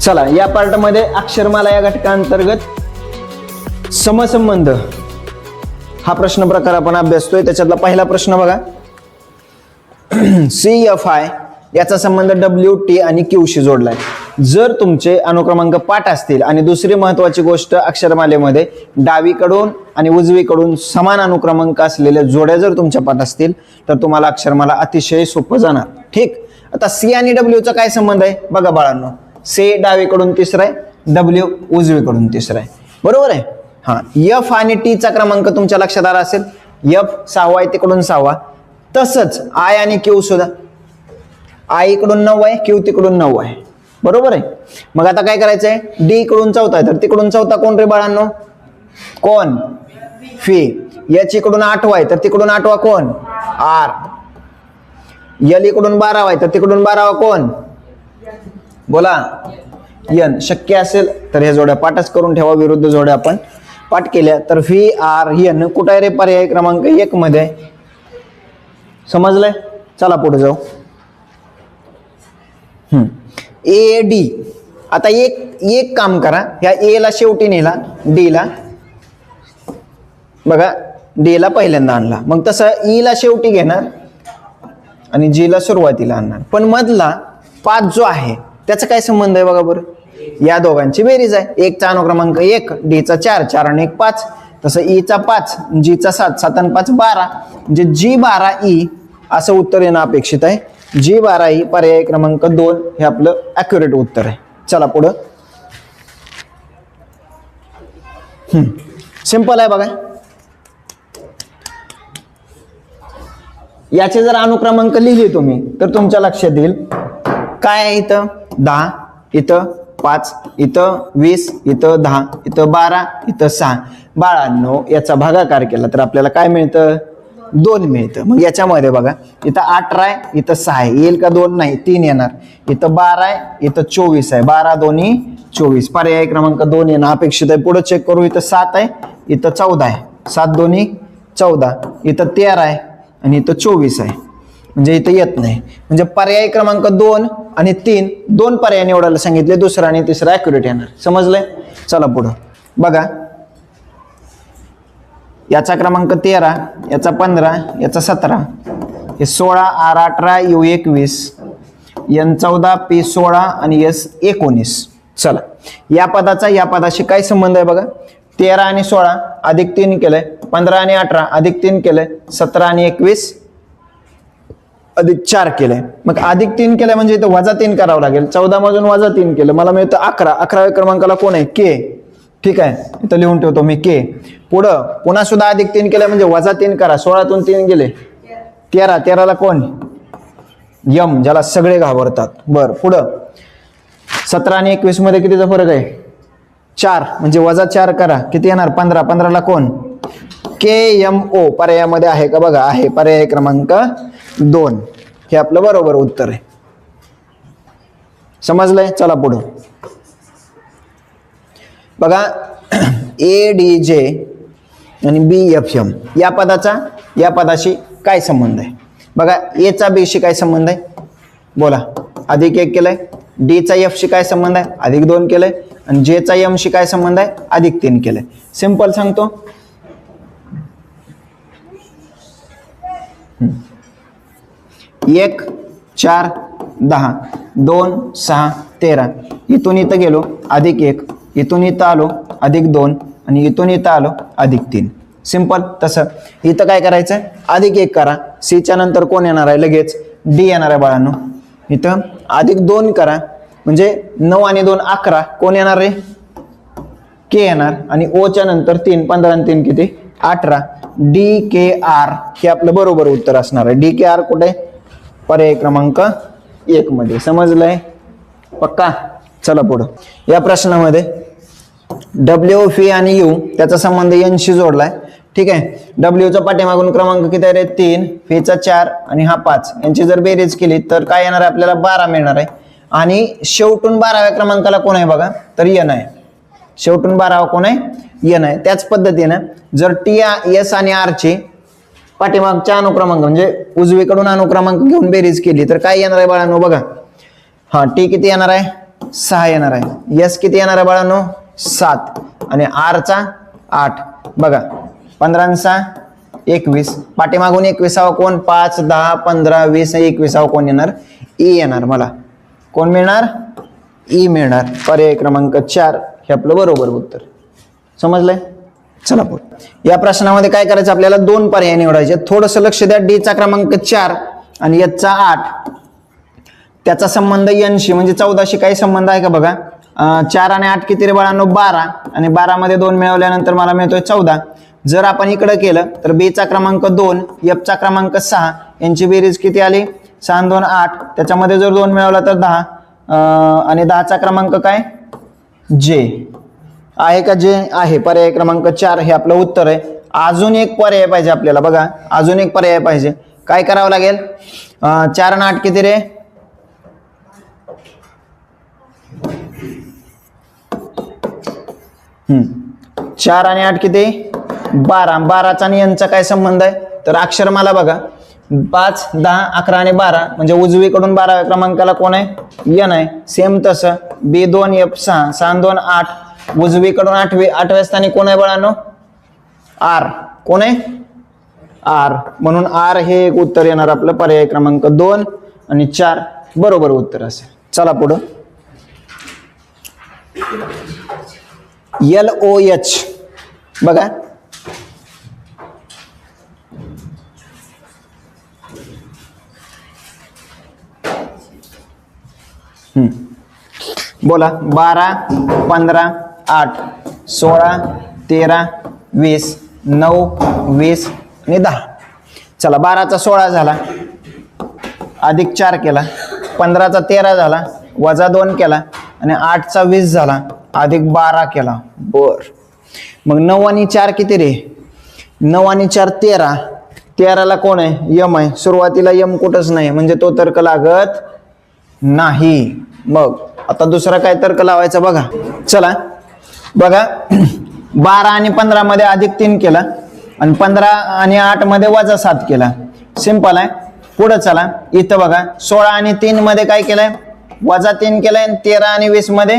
चला, या पार्टमध्ये अक्षरमाला या घटकांतर्गत समसंबंध हा प्रश्न प्रकार आपण अभ्यासतोय. त्याच्यातला पहिला प्रश्न बघा. CFI याचा संबंध WT आणि Q शी जोडलाय. जर तुमचे अनुक्रमांक पाठ असतील आणि दुसरी महत्वाची गोष्ट अक्षरमालेमध्ये डावीकडून आणि उजवीकडून समान अनुक्रमांक असलेल्या जोड्या जर तुमच्या पाठ असतील तर तुम्हाला अक्षरमाला अतिशय सोपं जाणार. ठीक. आता C आणि W चा काय संबंध आहे बघा बाळांनो. C डावीकडून तिसरा आहे, W उजवीकडून तिसरा आहे. बरोबर आहे. हा, F आणि T चा क्रमांक तुमच्या लक्षात आला असेल. F 6 आहे तिकडून 6. तसंच I आणि Q सुद्धा. I इकडून 9 आहे, Q तिकडून 9 आहे. बरोबर आहे. मग आता काय करायचंय. D इकडून 4 आहे तर तिकडून 4 कोण रे बाळांनो. कोण. Phi. H इकडून 8 आहे तर तिकडून 8 कोण. R. L इकडून 12 आहे तर तिकडून 12 कोण. बोला. N. शक्य असेल तर ह्या जोड्या पाठच करून ठेवा. विरुद्ध जोड्या आपण पाठ केल्या तर VRN कुठे आहे रे. पर्याय क्रमांक 1 मध्ये आहे. समजलंय. चला पुढे जाऊ. AD. आता एक काम करा. ह्या A ला शेवटी नेला, D ला बघा, D ला पहिल्यांदा आणला. मग तसं E ला शेवटी घेणार आणि G ला सुरुवातीला आणणार. पण मधला 5 जो आहे त्याचा काय संबंध आहे बघा बरं. या दोघांची बेरीज आहे. 1 चा अनुक्रमांक 1, D चा 4, 4 आणि 1 5. तसं E चा 5, G चा 7, 7 आणि 5 12. म्हणजे G12E असं उत्तर येणं अपेक्षित आहे. G12E पर्याय क्रमांक 2 हे आपलं ॲक्युरेट उत्तर आहे. चला पुढं. सिंपल आहे बघा. याचे जर अनुक्रमांक लिहिले तुम्ही तर तुमच्या लक्षात येईल काय आहे. इथं 10, इथं 5, इथं 20, इथं 10, इथं 12, इथं 6. बाळांनो याचा भागाकार केला तर आपल्याला काय मिळतं. 2 मिळतं. मग याच्यामध्ये बघा इथं 18 आहे, इथं 6 आहे. येईल का 2 नाही 3 येणार. इथं 12 आहे, इथं 24 आहे. 12 दोन्ही 24. पर्याय क्रमांक 2 येणं अपेक्षित आहे. पुढे चेक करू. इथं 7 आहे, इथं 14 आहे. 7 दोन्ही 14. इथं 13 आहे आणि इथं 24 आहे. म्हणजे इथं येत नाही. म्हणजे पर्याय क्रमांक 2 आणि 3 दोन पर्याय निवडायला सांगितले. दुसरा आणि तिसरा ॲक्युरेट येणार. समजलंय. चला पुढं बघा. याचा क्रमांक 13, याचा 15, याचा 17, हे 16, R 18, U 21, N 14, P 16 आणि S 19. चला, या पदाचा या पदाशी काय संबंध आहे बघा. 13 आणि 16 अधिक 3 केलंय, 15 आणि 18 अधिक 3 केलंय, 17 आणि 21 अधिक 4 केलंय. मग अधिक 3 केलंय म्हणजे इथं वजा 3 करावं लागेल. 14 मधून वजा 3 केलं मला मिळतं 11. 11व्या क्रमांकाला कोण आहे. K. ठीक आहे, इथं लिहून ठेवतो मी K. पुढं पुन्हा सुद्धा अधिक 3 केलं म्हणजे वजा 3 करा. 16तून 3 गेले 13. 13ला कोण. M, ज्याला सगळे घाबरतात. बर, पुढं 17 आणि 21 मध्ये कितीचा फरक आहे. 4. म्हणजे वजा 4 करा. किती येणार. 15. 15ला कोण. KMO पर्यायामध्ये आहे का बघा. आहे. पर्याय क्रमांक 2 हे आपलं बरोबर उत्तर आहे. समजलंय. चला पुढं बघा. ADJ आणि BFM या पदाचा या पदाशी काय संबंध आहे बघा. A चा B शी काय संबंध आहे बोला. अधिक 1 केलंय. D चा F शी काय संबंध आहे. अधिक 2 केलंय. आणि J चा M शी काय संबंध आहे. अधिक 3 केलंय. सिंपल सांगतो. 1 4 10 2 6 13. इथून इथं गेलो अधिक 1, इथून इथं आलो अधिक 2 आणि इथून इथं आलो अधिक 3. सिंपल. तसं इथं काय करायचं. अधिक 1 करा. C च्या नंतर कोण येणार आहे लगेच. D येणार आहे बाळांनो. इथं अधिक 2 करा म्हणजे 9 आणि 2 11 कोण येणार रे. K येणार. आणि O च्या नंतर 3. 15 आणि 3 किती 18. DKR हे आपलं बरोबर उत्तर असणार आहे. DKR कुठे. पर्याय क्रमांक 1 मध्ये. समजलंय पक्का. चला पुढं. या प्रश्नामध्ये W, Phi आणि U त्याचा संबंध N शी जोडलाय. ठीक आहे. W चा पाठीमागून क्रमांक किती आहे रे 3, Phi चा 4 आणि हा 5. यांची जर बेरीज केली तर काय येणार आहे आपल्याला 12 मिळणार आहे. आणि शेवटून 12व्या क्रमांकाला कोण आहे बघा तर N आहे. शेवटून 12वा कोण आहे N आहे. त्याच पद्धतीने जर T, S आणि R ची पाठीमागच्या अनुक्रमांक म्हणजे उजवीकडून अनुक्रमांक घेऊन बेरीज केली तर काय येणार आहे बाळांनो बघा. हा, T किती येणार आहे 6 येणार आहे. यस किती येणार आहे बाळांनो 7 आणि आर चा 8. बघा 15 आणि 6 21. पाठीमागून 21 कोण 5 10 15 20 21 कोण येणार ई येणार. मला कोण मिळणार ई मिळणार. पर्याय क्रमांक 4 हे आपलं बरोबर उत्तर. समजलंय. चला पुढे या प्रश्नामध्ये काय करायचं आपल्याला 2 पर्याय निवडायचे. थोडंसं लक्ष द्या. डी चा क्रमांक 4 आणि एच चा 8 त्याचा संबंध एनशी म्हणजे 14शी काही संबंध आहे का बघा. 4 आणि 8 किती रे बाळांनो 12 आणि 12 मध्ये 2 मिळवल्यानंतर मला मिळतोय 14. जर आपण इकडे केलं तर बी चा क्रमांक 2 एफ चा क्रमांक 6 यांची बेरीज किती आली 6 आणि 2 8. त्याच्यामध्ये जर 2 मिळवला तर 10 आणि 10 चा क्रमांक काय जे आहे का जे आहे. पर्याय क्रमांक 4 हे आपलं उत्तर आहे. अजून एक पर्याय पाहिजे आपल्याला बघा. अजून एक पर्याय पाहिजे. काय करावं लागेल 4 आणि 8 किती रे 4 आणि 8 किती 12. 12चा आणि यांचा काय संबंध आहे तर अक्षरमाला बघा 5 10 11 आणि 12 म्हणजे उजवीकडून 12व्या क्रमांकाला कोण आहे एन आहे. सेम तसं बी 2 एफ 6 6 आणि 2 8 उजवीकडून 8व्या स्थानी कोण आहे बाळांनो आर. कोण आहे आर. म्हणून आर हे एक उत्तर येणार आपलं. पर्याय क्रमांक 2 आणि 4 बरोबर उत्तर असेल. चला पुढं LOH बघा. बोला 12 15 8 16 13 20 9 20 आणि 10. चला 12चा 16 झाला अधिक 4 केला. 15चा 13 झाला वजा 2 केला आणि 8चा 20 झाला अधिक 12 केला. बर मग 9 आणि 4 किती रे 9 आणि 4 13. 13ला कोण आहे यम आहे. सुरुवातीला यम कुठंच नाही म्हणजे तो तर्क लागत नाही. मग आता दुसरा काय तर्क लावायचा बघा. चला बघा 12 आणि 15 मध्ये अधिक 3 केला आणि 15 आणि 8 मध्ये वजा 7 केला. सिंपल आहे. पुढे चला इथं बघा 16 आणि 3 मध्ये काय केलंय वजा 3 केलंय आणि 13 आणि 20 मध्ये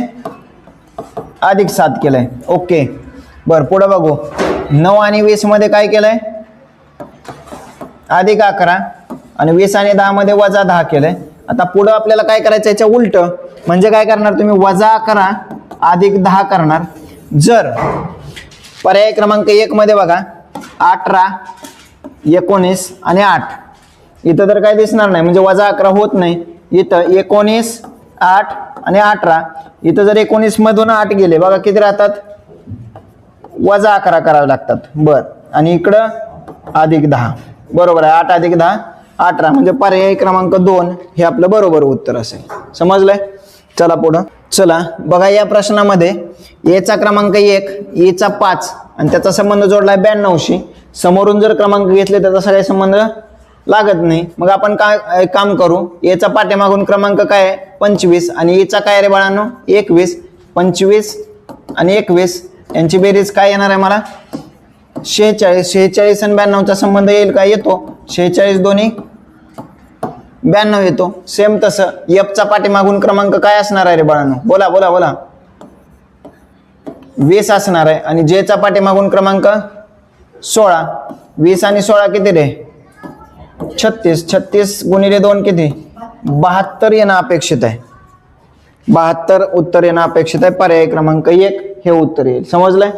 अधिक 7 केलंय. ओके बर पुढे बघू 9 आणि 20 मध्ये काय केलंय अधिक 11 आणि 20 आणि 10 मध्ये वजा 10 केलंय. आता पुढे आपल्याला काय करायचं याच्या उलट म्हणजे काय करणार तुम्ही वजा 11 अधिक 10 करणार. जर पर्याय क्रमांक 1 मध्ये बघा 18 19 आणि 8 इथं तर काय दिसणार नाही म्हणजे वजा 11 होत नाही. इथं 19 8 आणि 18 इथं जर 19 मधून 8 गेले बघा किती राहतात वजा 11 करावे लागतात. बर आणि इकडं अधिक 10 बरोबर आहे. 8 अधिक 10 18 म्हणजे पर्याय क्रमांक 2 हे आपलं बरोबर उत्तर असेल. समजलंय. चला पुढं चला बघा या प्रश्नामध्ये ए चा क्रमांक 1 ई चा 5 आणि त्याचा संबंध जोडलाय 92शी. समोरून जर क्रमांक घेतले त्याचा काही संबंध लागत नाही. मग आपण काय काम करू एचा पाठीमागून क्रमांक काय आहे 25 आणि ईचा काय रे बाळांनो 21. 25 आणि 21 यांची बेरीज काय येणार आहे मला 46. 46 आणि 92चा संबंध येईल का येतो. 46 दोन्ही 92 येतो. सेम तसं एफचा पाठीमागून क्रमांक काय असणार आहे रे बाळांनो बोला बोला बोला 20 असणार आहे आणि जेचा पाठीमागून क्रमांक 16. 20 आणि 16 किती रे 36. 36 गुणिले 2 किती 72 येणं अपेक्षित आहे. 72 उत्तर येणं अपेक्षित आहे. पर्याय क्रमांक 1 हे उत्तर येईल. समजलंय.